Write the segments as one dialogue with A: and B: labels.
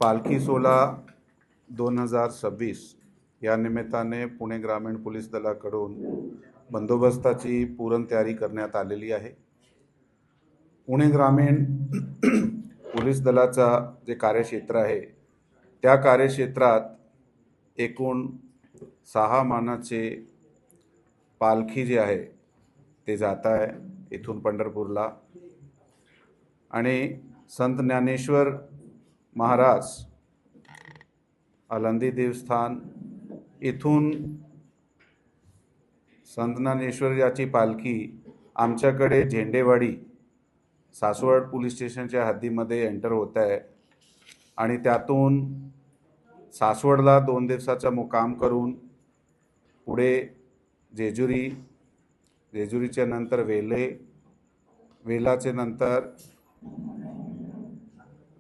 A: पालखी सोहळा 2026 या निमित्ताने पुणे ग्रामीण पोलीस दलाकडून बंदोबस्ताची पूर्ण तयारी करण्यात आलेली आहे। पुणे ग्रामीण पोलीस दलाचा जे कार्यक्षेत्र आहे त्या कार्यक्षेत्रात एकूण 6 मानाचे पालखी जे आहे ते जात आहे इथून पंढरपूरला। आणि संत ज्ञानेश्वर महाराज आळंदी देवस्थान इथून संत ज्ञानेश्वर याची पालखी आमच्याकडे झेंडेवाडी सासवड पोलीस स्टेशनच्या हद्दीमध्ये एंटर होत आहे आणि त्यातून सासवडला 2 दिवसाचा मुक्काम करून पुढे जेजुरीच्या नंतर वेलाचे नंतर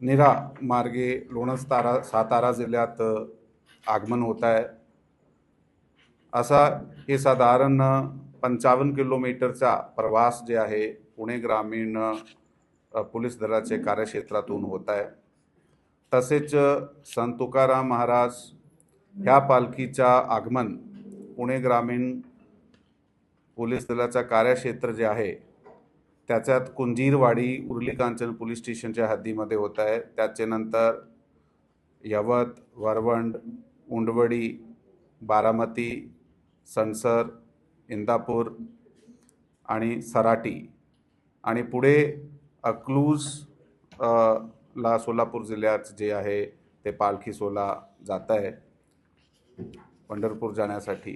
A: नीरा मार्गे लोणंद सातारा जिल्ह्यात आगमन होत आहे। असा हे साधारण 55 किलोमीटरचा प्रवास जे आहे पुणे ग्रामीण पोलीस दलाचे कार्यक्षेत्रातून होत आहे। तसेच संत तुकाराम महाराज ह्या पालखीचा आगमन पुणे ग्रामीण पोलीस दलाचा कार्यक्षेत्र जे आहे त्याच्यात कुंजीरवाडी उर्ली कांचन पोलीस स्टेशनच्या हद्दीमध्ये होत आहे। त्याचे नंतर यवत, वरवंड, उंडवडी, बारामती, सणसर, इंदापूर आणि सराटी आणि पुढे अकलूज ला सोलापूर जिल्ह्यात जे आहे ते पालखी सोहळा जात आहे पंढरपूर जाण्यासाठी।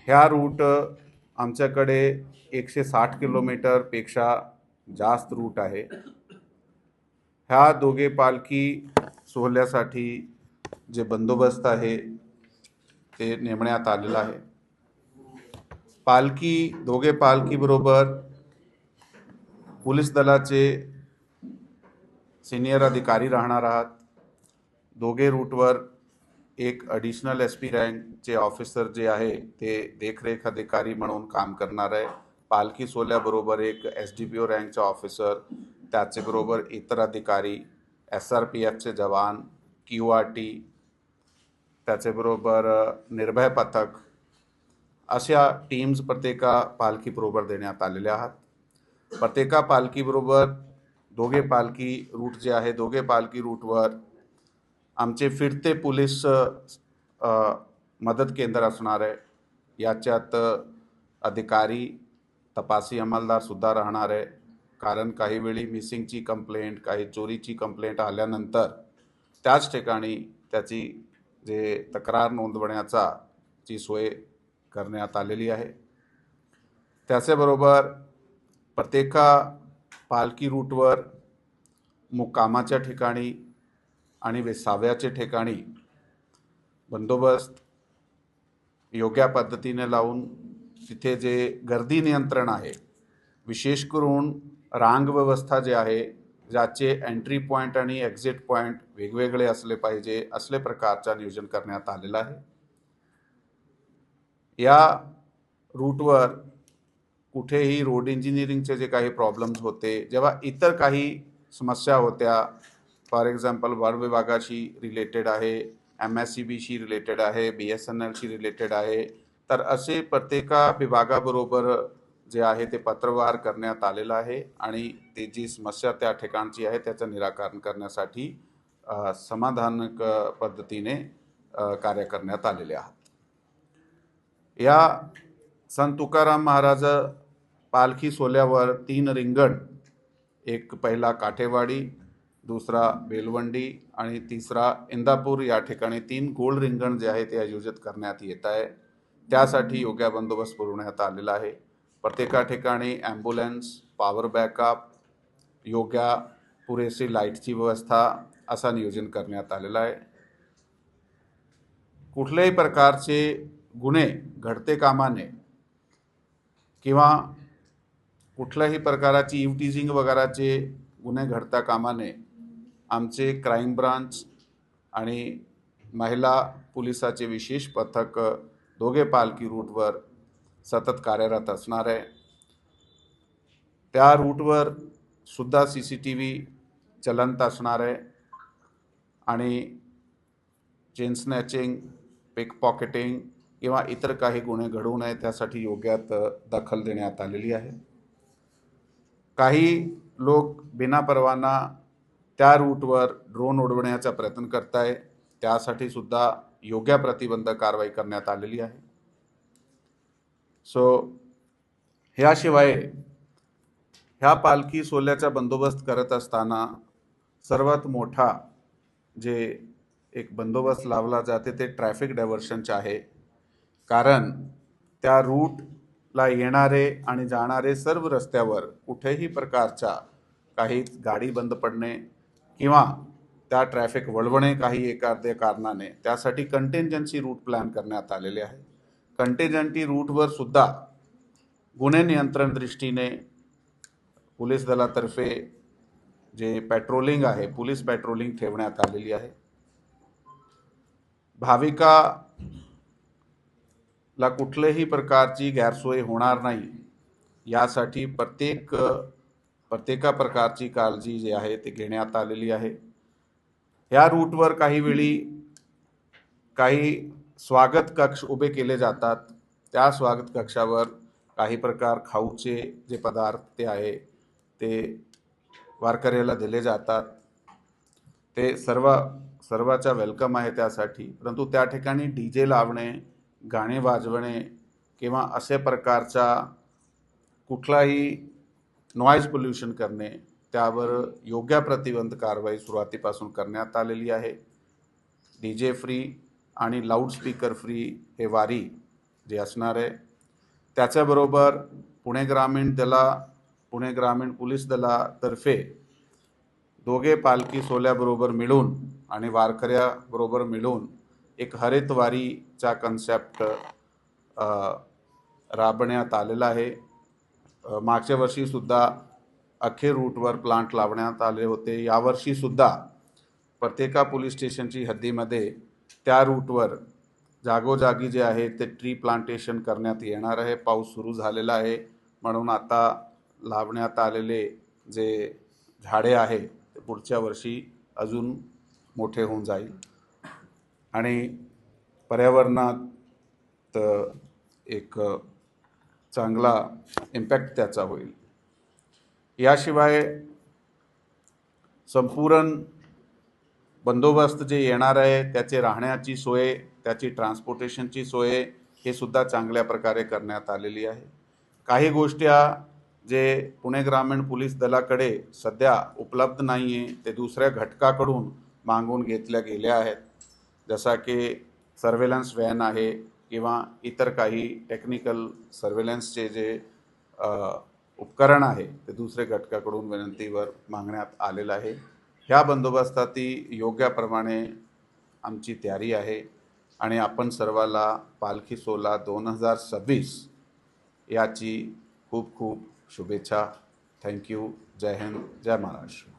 A: ह्या रूट आमच्याकडे 160 किलोमीटरपेक्षा जास्त रूट आहे। ह्या दोघे पालखी सोहळ्यासाठी जे बंदोबस्त आहे ते नेमण्यात आलेला आहे। दोघे पालखी बरोबर पोलीस दलाचे सिनियर अधिकारी राहणार आहात। दोघे रूटवर एक ॲडिशनल SP रँकचे ऑफिसर जे आहे ते देखरेख अधिकारी म्हणून काम करणार आहे। पालखी सोहळ्याबरोबर एक SDPO रँकचा ऑफिसर, त्याचबरोबर इतर अधिकारी, SRPFचे जवान, QRT, त्याचबरोबर निर्भय पथक अशा टीम्स प्रत्येका पालखीबरोबर देण्यात आलेल्या आहेत। प्रत्येका पालखीबरोबर दोघे पालखी रूट जे आहे दोघे पालखी रूटवर आमचे फिरते पोलीस मदत केंद्र असणार आहे। याच्यात अधिकारी, तपासी अंमलदार सुद्धा राहणार आहे, कारण काही वेळी मिसिंगची कंप्लेंट, काही चोरीची कंप्लेंट आल्यानंतर त्याच ठिकाणी त्याची जे तक्रार नोंदवण्याची सोय करण्यात आलेली आहे। त्याचबरोबर प्रत्येका पालखी रूटवर मुक्कामाच्या ठिकाणी आणि विसाव्याच्या ठिकाणी बंदोबस्त योग्य पद्धतीने लावून तिथे जे गर्दी नियंत्रण आहे, विशेष करून रांग व्यवस्था जे आहे ज्याचे एंट्री पॉईंट आणि एक्झिट पॉईंट वेगवेगळे असले पाहिजे असले प्रकारचा नियोजन करण्यात आलेला आहे। या रूटवर कुठेही रोड इंजिनिअरिंगचे जे काही प्रॉब्लेम्स होते, जेव्हा इतर काही समस्या होत्या, फॉर एक्झाम्पल वन विभागाशी रिलेटेड आहे, MSCBशी रिलेटेड आहे, BSNLशी रिलेटेड आहे, तर असे प्रत्येका विभागाबरोबर जे आहे ते पत्रव्यवहार करण्यात आलेला आहे आणि ते जी समस्या त्या ठिकाणची आहे त्याचं निराकरण करण्यासाठी समाधानक पद्धतीने कार्य करण्यात आलेले आहेत। या संत तुकाराम महाराज पालखी सोहळ्यावर 3 रिंगण, एक पहिला काठेवाडी, दुसरा बेलवंडी आणि तिसरा इंदापूर या ठिकाणी 3 गोल रिंगण जे आहे ते आयोजित करण्यात येत आहे। त्यासाठी योग्य बंदोबस्त पुरवण्यात आलेला आहे। प्रत्येका ठिकाणी ॲम्ब्युलन्स, पॉवर बॅकअप, योग्य पुरेशी लाईटची व्यवस्था असा नियोजन करण्यात आलेला आहे। कुठल्याही प्रकारचे गुन्हे घडते कामा नये किंवा कुठल्याही प्रकाराची इव्हटीजिंग वगैरेचे गुन्हे घडता कामा नये आमचे क्राईम ब्रांच आणि महिला पोलिसाचे विशेष पथक दोघे पालखी रूटवर सतत कार्यरत असणार आहे। त्या रूटवर सुद्धा CCTV चलंत असणार आहे। आणि चेन स्नॅचिंग, पिक पॉकेटिंग किंवा इतर काही गुन्हे घडू नये त्यासाठी योग्य दखल देण्यात आलेली आहे. काही लोक बिनापरवाना त्या रूटवर ड्रोन उडवण्याचा प्रयत्न करत आहे, त्यासाठी सुद्धा योग्य प्रतिबंध कारवाई करण्यात आलेली आहे. ह्याशिवाय ह्या पालखी सोहळ्याचा बंदोबस्त करत असताना सर्वात मोठा जे एक बंदोबस्त लावला जाते ते ट्रॅफिक डायव्हर्शनचे आहे. कारण त्या रूटला येणारे आणि जाणारे सर्व रस्त्यावर कुठेही प्रकारचा काही गाडी बंद पडणे किंवा त्या ट्रॅफिक वळवणे काही एखाद्या कारणाने, त्यासाठी कंटिंजन्सी रूट प्लॅन करण्यात आलेले आहे. कंटिंजन्सी रूटवर सुद्धा गुन्हे नियंत्रण दृष्टीने पोलीस दलातर्फे जे पेट्रोलिंग आहे, पोलीस पेट्रोलिंग ठेवण्यात आलेली आहे. भाविकाला कुठल्याही प्रकारची गैरसोय होणार नाही यासाठी प्रत्येका प्रकारची काळजी जी आहे ती घेण्यात आलेली आहे. या रूटवर काही वेळी काही स्वागत कक्ष उभे केले जातात. त्या स्वागत कक्षावर काही प्रकार खाऊचे जे पदार्थ ते आहे ते वारकऱ्याला दिले जातात. ते सर्वाचा वेलकम आहे त्यासाठी. परंतु त्या ठिकाणी डीजे लावणे, गाणे वाजवणे किंवा असे प्रकारचा कुठलाही नॉईज पोल्युशन करणे त्यावर योग्य प्रतिबंध कारवाई सुरुवातीपासून करण्यात आलेली आहे. डीजे फ्री आणि लाऊडस्पीकर फ्री हे वारी जे असणार आहे. त्याच्याबरोबर पुणे ग्रामीण पोलीस दलातर्फे दोघे पालखी सोहळ्याबरोबर मिळून आणि वारकऱ्याबरोबर मिळून एक हरित वारीचा कन्सेप्ट राबवण्यात आलेला आहे. मागच्या वर्षी सुद्धा अखेर रूटवर प्लांट लावण्यात आले होते. यावर्षी सुद्धा प्रत्येका पोलीस स्टेशनची हद्दीमध्ये त्या रूटवर जागोजागी जे आहे ते ट्री प्लांटेशन करण्यात येणार आहे. पाऊस सुरू झालेला आहे म्हणून आता लावण्यात आलेले जे झाडे आहे ते पुढच्या वर्षी अजून मोठे होऊन जाईल आणि पर्यावरणात एक चांगला इम्पॅक्ट त्याचा होईल. याशिवाय संपूर्ण बंदोबस्त जे येणार आहे त्याचे राहण्याची सोय, त्याची ट्रान्सपोर्टेशनची सोय हे सुद्धा चांगल्या प्रकारे करण्यात आलेली आहे. काही गोष्टी जे पुणे ग्रामीण पोलीस दलाकडे सध्या उपलब्ध नाही आहे ते दुसऱ्या घटकाकडून मागून घेतल्या गेल्या आहेत. जसा की सर्वेलन्स व्हॅन आहे किंवा इतर काही टेक्निकल सर्वेलन्सचे जे उपकरण आहे ते दुसऱ्या घटकाकडून विनंतीवर मागण्यात आलेलं आहे. ह्या बंदोबस्ताती योग्यप्रमाणे आमची तयारी आहे आणि आपण सर्वाला पालखी सोहळा 2026 याची खूप खूप शुभेच्छा. थँक्यू. जय हिंद, जय महाराष्ट्र.